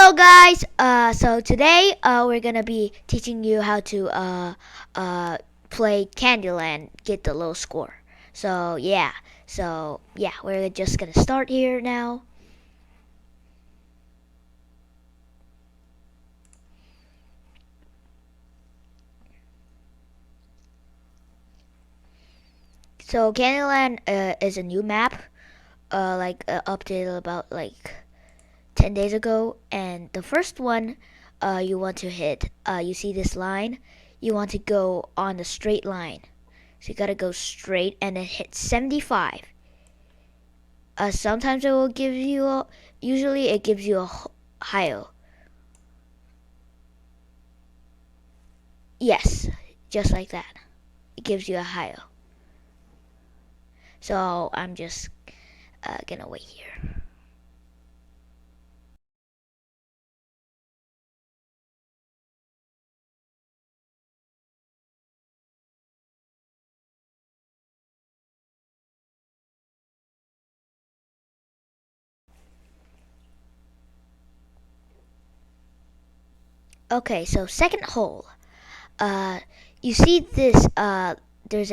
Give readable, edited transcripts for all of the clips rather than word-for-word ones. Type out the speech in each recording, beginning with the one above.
Hello guys. So today we're gonna be teaching you how to play Candyland, get the low score. So yeah, we're just gonna start here now. So Candyland is a new map, updated about like 10 days ago, and the first one you want to hit. You see this line? You want to go on the straight line. So you gotta go straight and then hit 75. Sometimes it will give you usually it gives you a higher. Yes, just like that. It gives you a higher. So I'm just gonna wait here. Okay, so second hole. Uh, you see this? There's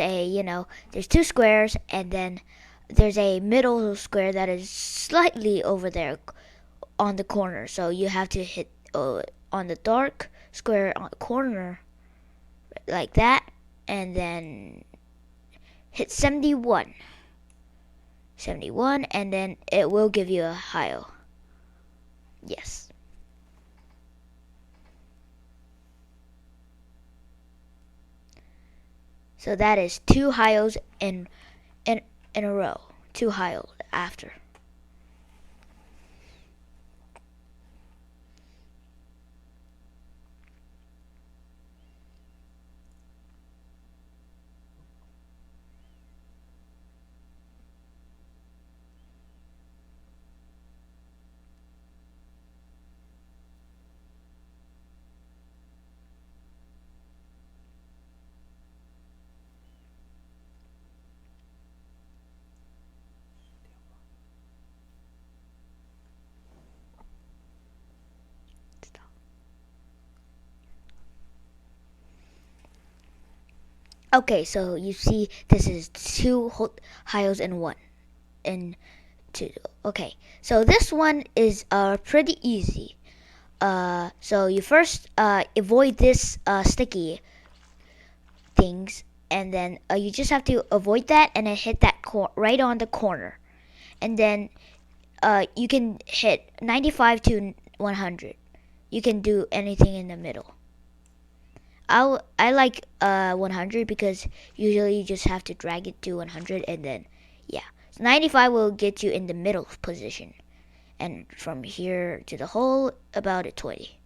there's two squares, and then there's a middle square that is slightly over there on the corner. So you have to hit on the dark square on the corner like that, and then hit 71. 71, and then it will give you a higher. Yes. So that is two highs in a row. Two highs after. Okay, so you see this is two highs in one. And two. Okay, so this one is pretty easy. So you first avoid this sticky things, and then you just have to avoid that, and then hit that right on the corner, and then you can hit 95 to 100. You can do anything in the middle. I like 100 because usually you just have to drag it to 100, and then yeah, so 95 will get you in the middle position, and from here to the hole about a 20.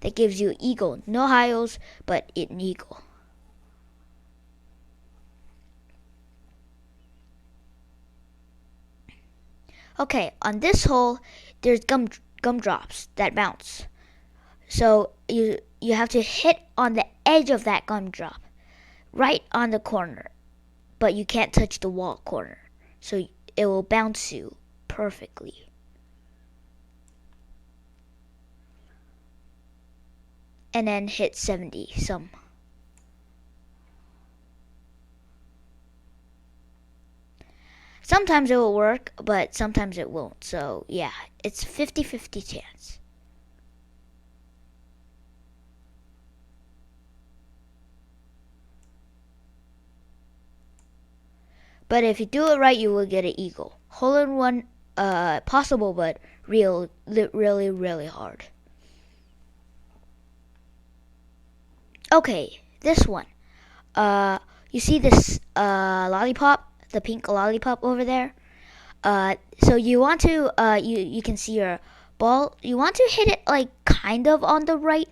That gives you eagle, no highs, but an eagle. Okay, on this hole, there's gumdrops that bounce. So you have to hit on the edge of that gumdrop, right on the corner, but you can't touch the wall corner. So it will bounce you perfectly. And then hit 70 some. Sometimes it will work, but sometimes it won't. So yeah, it's 50-50 chance. But if you do it right, you will get an eagle. Hole in one, possible, but really, really hard. Okay, this one. You see this lollipop, the pink lollipop over there? So you want to, you can see your ball. You want to hit it like kind of on the right,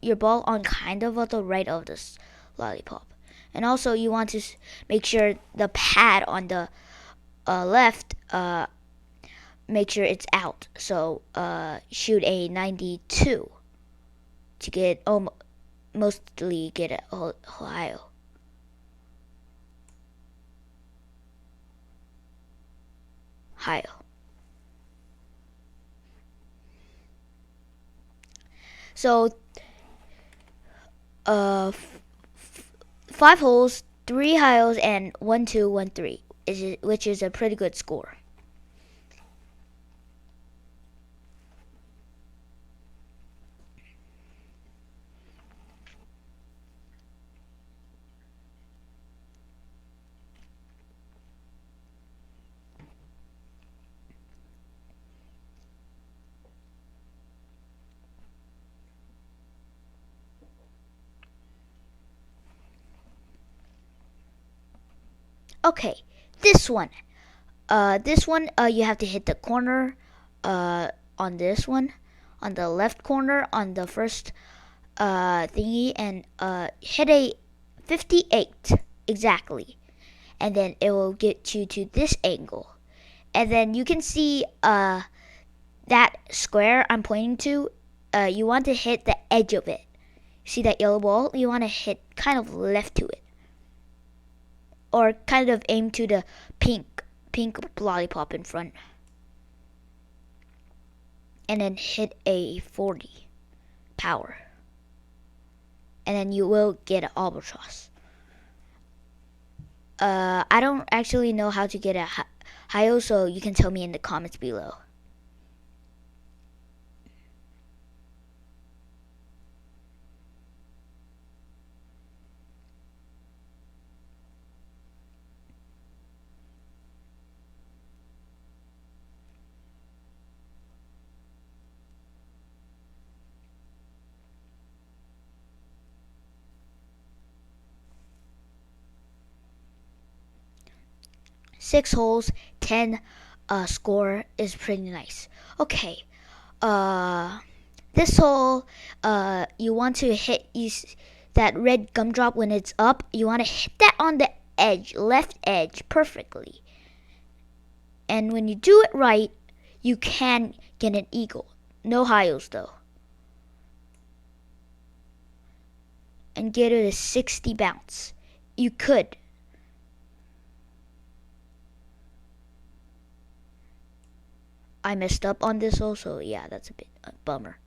your ball on kind of on the right of this lollipop. And also you want to make sure the pad on the left, make sure it's out. So shoot a 92 to get mostly get it high. High. So, 5 holes, 3 highs, and 1 2 1 3, which is a pretty good score. Okay, this one. You have to hit the corner on this one, on the left corner on the first thingy, and hit a 58 exactly, and then it will get you to this angle, and then you can see that square I'm pointing to. You want to hit the edge of it. See that yellow ball? You want to hit kind of left to it, or kind of aim to the pink lollipop in front, and then hit a 40 power, and then you will get an albatross. I don't actually know how to get a high, so you can tell me in the comments below. Six holes, 10 score is pretty nice. Okay, this hole, you want to hit that red gumdrop when it's up. You want to hit that on the edge, left edge, perfectly. And when you do it right, you can get an eagle. No highs though. And get it a 60 bounce. You could. I messed up on this also. Yeah, that's a bit a bummer.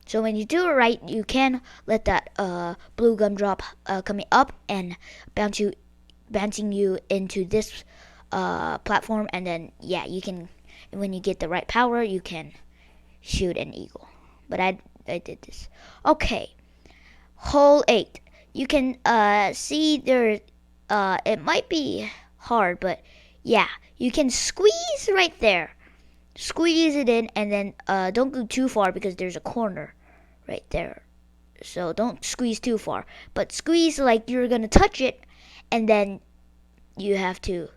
So when you do it right, you can let that blue gumdrop coming up and bouncing you into this platform, and then yeah, you can, when you get the right power, you can shoot an eagle. But I did this. Okay, hole 8. You can see there. It might be hard, but yeah, you can squeeze right there. Squeeze it in, and then don't go too far because there's a corner right there. So don't squeeze too far, but squeeze like you're gonna touch it, and then you have to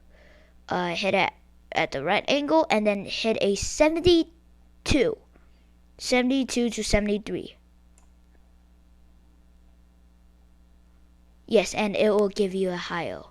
hit it at the right angle, and then hit a 72 to 73. Yes, and it will give you a high-o.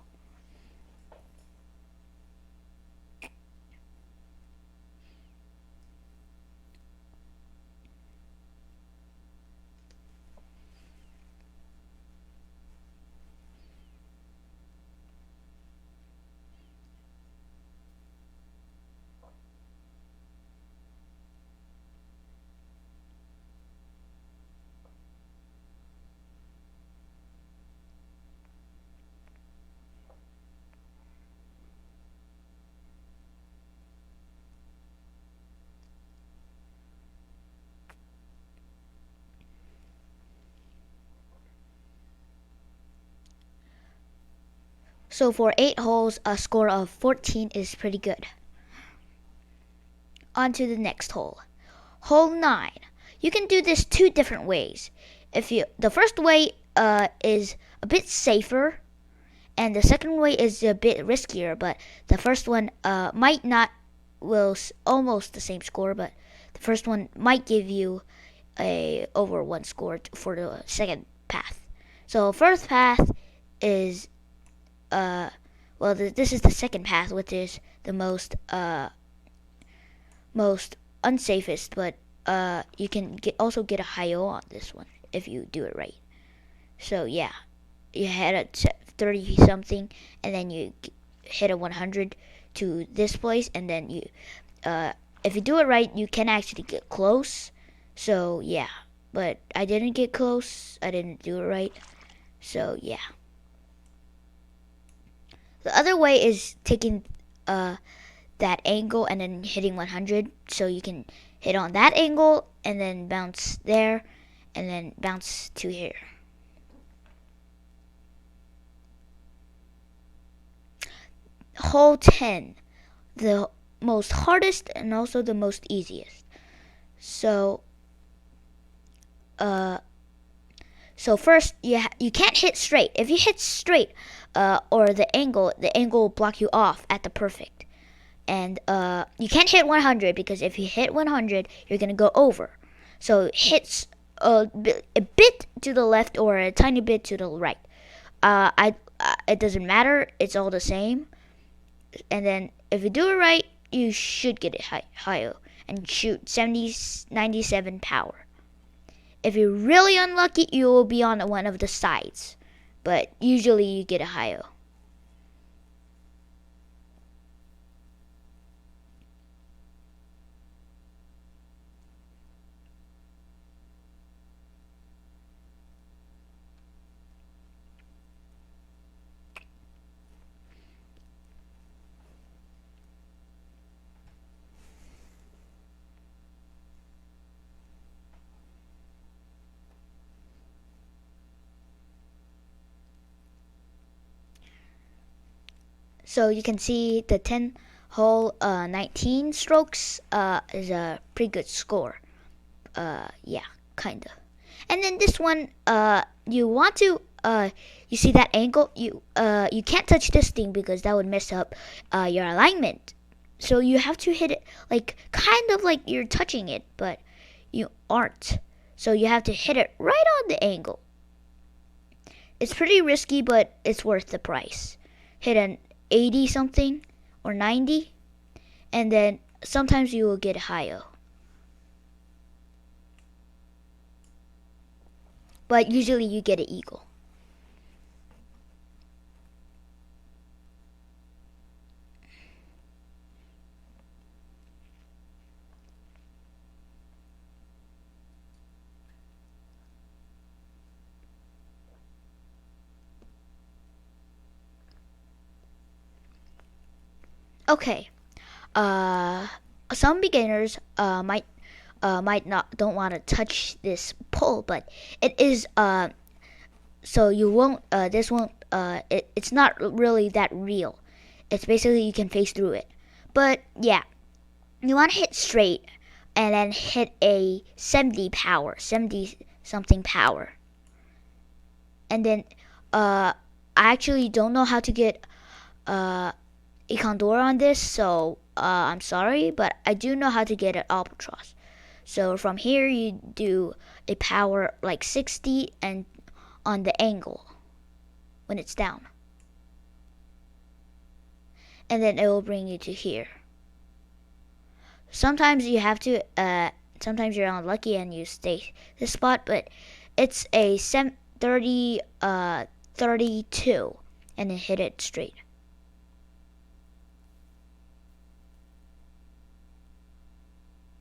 So for 8 holes, a score of 14 is pretty good. On to the next hole. Hole 9. You can do this 2 different ways. The first way is a bit safer, and the second way is a bit riskier, but the first one might not will almost the same score, but the first one might give you a over 1 score for the second path. So first path is this is the second path, which is the most unsafest, but you can also get a high-o on this one if you do it right. So yeah, you hit a 30 something, and then you hit a 100 to this place, and then you if you do it right, you can actually get close. So yeah, but I didn't get close. I didn't do it right. So yeah. The other way is taking that angle and then hitting 100. So you can hit on that angle and then bounce there and then bounce to here. Hole 10, the most hardest and also the most easiest. So so first you can't hit straight. If you hit straight or the angle will block you off at the perfect. And you can't hit 100 because if you hit 100, you're gonna go over. So hit a bit to the left or a tiny bit to the right. It doesn't matter. It's all the same. And then if you do it right, you should get it higher and shoot 97 power. If you're really unlucky, you will be on one of the sides, but usually you get a higher. So you can see the 10 hole 19 strokes is a pretty good score. Yeah, kind of. And then this one, you want to, you see that angle? You can't touch this thing because that would mess up your alignment. So you have to hit it like kind of like you're touching it, but you aren't. So you have to hit it right on the angle. It's pretty risky, but it's worth the price. Hit an 80 something or 90, and then sometimes you will get higher. But usually you get an eagle. Okay. Uh, some beginners might not don't want to touch this pole, but it is so you won't this won't it's not really that real. It's basically you can face through it. But yeah, you want to hit straight and then hit a 70 something power. And then I actually don't know how to get a Condor on this, so I'm sorry, but I do know how to get an Albatross. So from here you do a power like 60 and on the angle when it's down. And then it will bring you to here. Sometimes you have to sometimes you're unlucky and you stay this spot, but it's a 32 and then hit it straight.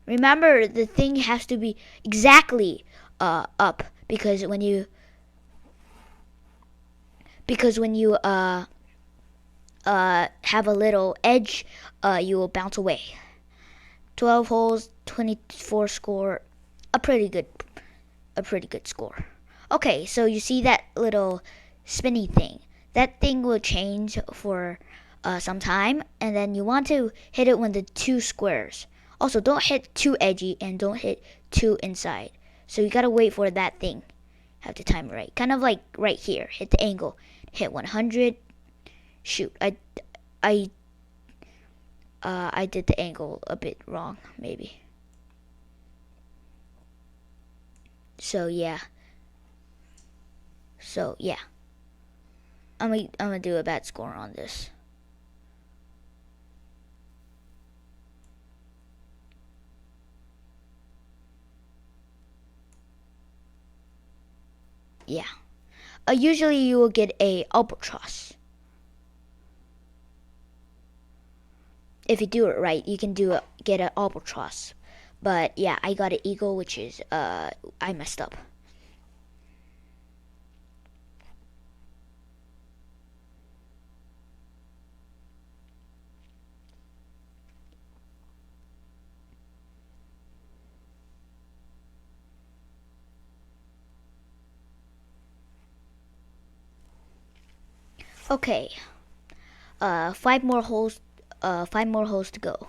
Remember, the thing has to be exactly up because when you have a little edge, you will bounce away. 12 holes, 24 score, a pretty good score. Okay, so you see that little spinny thing. That thing will change for some time, and then you want to hit it when the two squares. Also, don't hit too edgy and don't hit too inside. So you gotta wait for that thing. Have to time it right. Kind of like right here. Hit the angle. Hit 100. Shoot, I did the angle a bit wrong, maybe. So yeah. I'm gonna do a bad score on this. Yeah. usually you will get a albatross. If you do it right, you can get an albatross. But yeah, I got an eagle, which is I messed up. Okay, five more holes. Five more holes to go.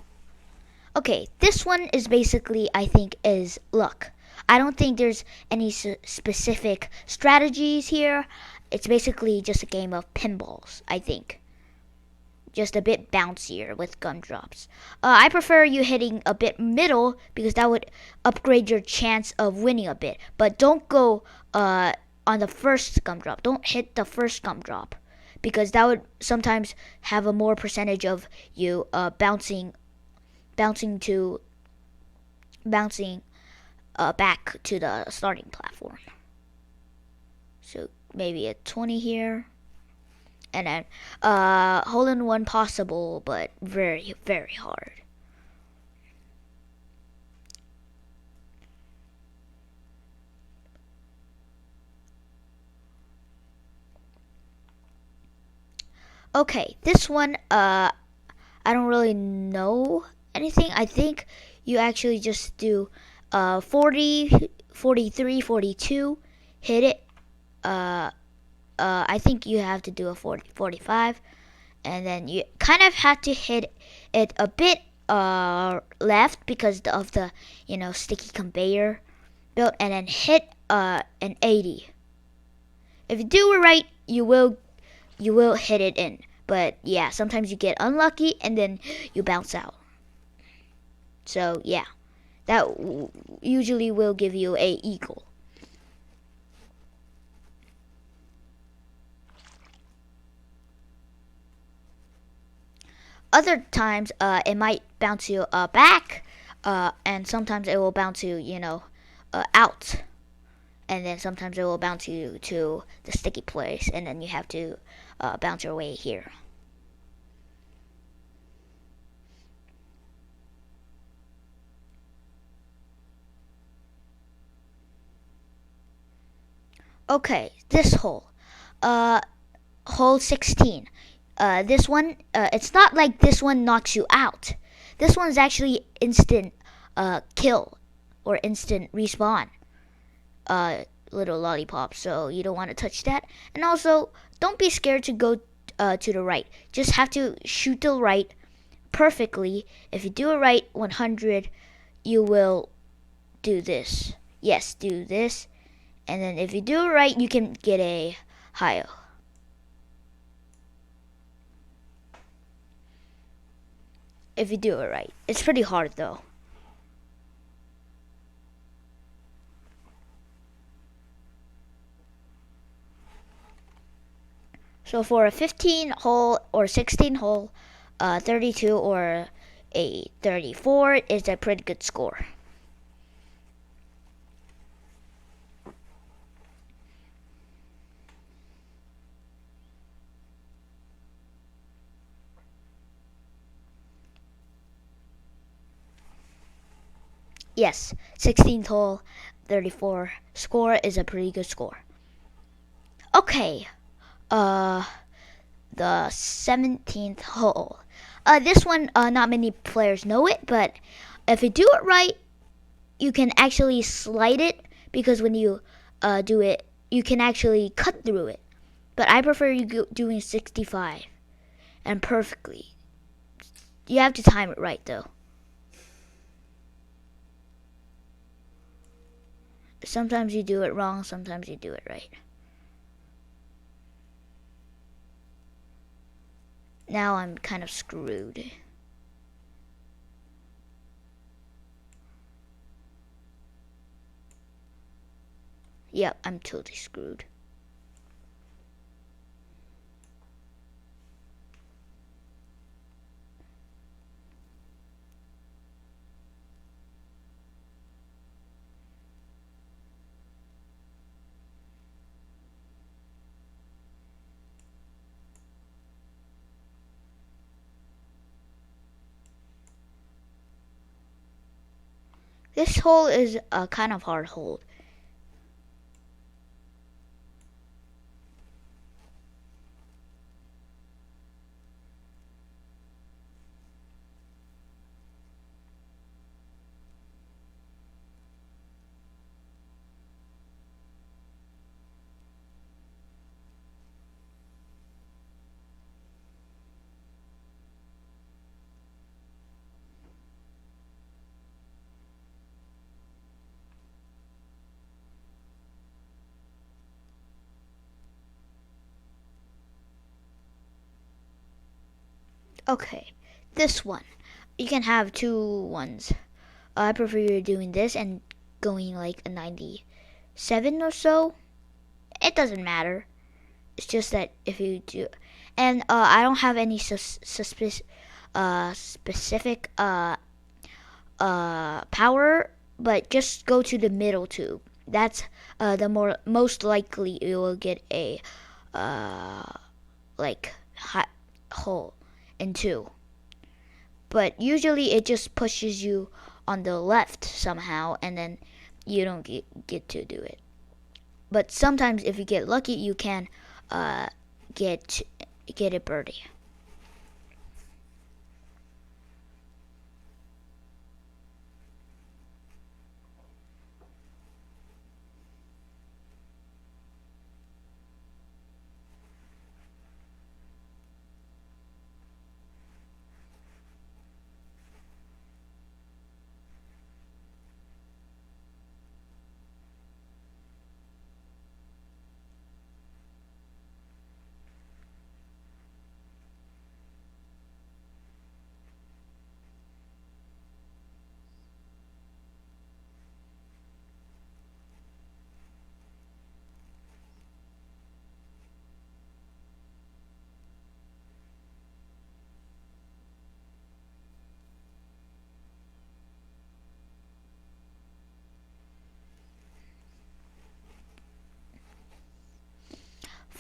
Okay, this one is basically, I think, is luck. I don't think there's any specific strategies here. It's basically just a game of pinballs, I think. Just a bit bouncier with gumdrops. I prefer you hitting a bit middle because that would upgrade your chance of winning a bit. But don't go on the first gumdrop. Don't hit the first gumdrop because that would sometimes have a more percentage of you bouncing back to the starting platform. So maybe a 20 here, and then hole in one possible, but very very hard. Okay, this one I don't really know anything. I think you actually just do 40, 43, 42, hit it. I think you have to do a 40, 45, and then you kind of have to hit it a bit left because of the sticky conveyor belt, and then hit an 80. If you do it right, you will hit it in. But yeah, sometimes you get unlucky and then you bounce out. So yeah, that usually will give you a eagle. Other times, it might bounce you back, and sometimes it will bounce you, out, and then sometimes it will bounce you to the sticky place, and then you have to bounce your way here. Okay, this hole, uh, hole 16. This one, it's not like this one knocks you out. This one's actually instant kill or instant respawn. Little lollipop, so you don't want to touch that. And also, don't be scared to go to the right. Just have to shoot the right perfectly. If you do it right 100, you will do this. Yes, do this. And then if you do it right, you can get a high. If you do it right. It's pretty hard though. So for a 15 hole or 16 hole, 32 or a 34 is a pretty good score. Yes, 16th hole, 34 score is a pretty good score. Okay, uh, the 17th hole. This one, not many players know it, but if you do it right, you can actually slide it because when you do it, you can actually cut through it. But I prefer you doing 65 and perfectly. You have to time it right though. Sometimes you do it wrong, sometimes you do it right. Now I'm kind of screwed. Yep, I'm totally screwed. This hole is a kind of hard hole. Okay, this one. You can have two ones. I prefer you doing this and going like a 97 or so. It doesn't matter. It's just that if you do, and I don't have any specific power, but just go to the middle tube. That's the most likely you will get a uh, like hot hole in two. But usually it just pushes you on the left somehow, and then you don't get to do it. But sometimes if you get lucky, you can uh, get get a birdie.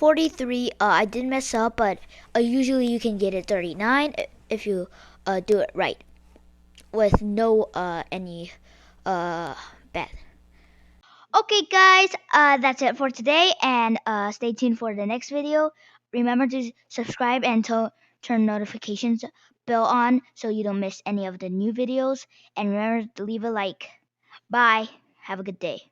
43, I did mess up, but usually you can get it 39 if you do it right with no any bad. Okay, guys, that's it for today, and stay tuned for the next video. Remember to subscribe and turn notifications bell on so you don't miss any of the new videos. And remember to leave a like. Bye. Have a good day.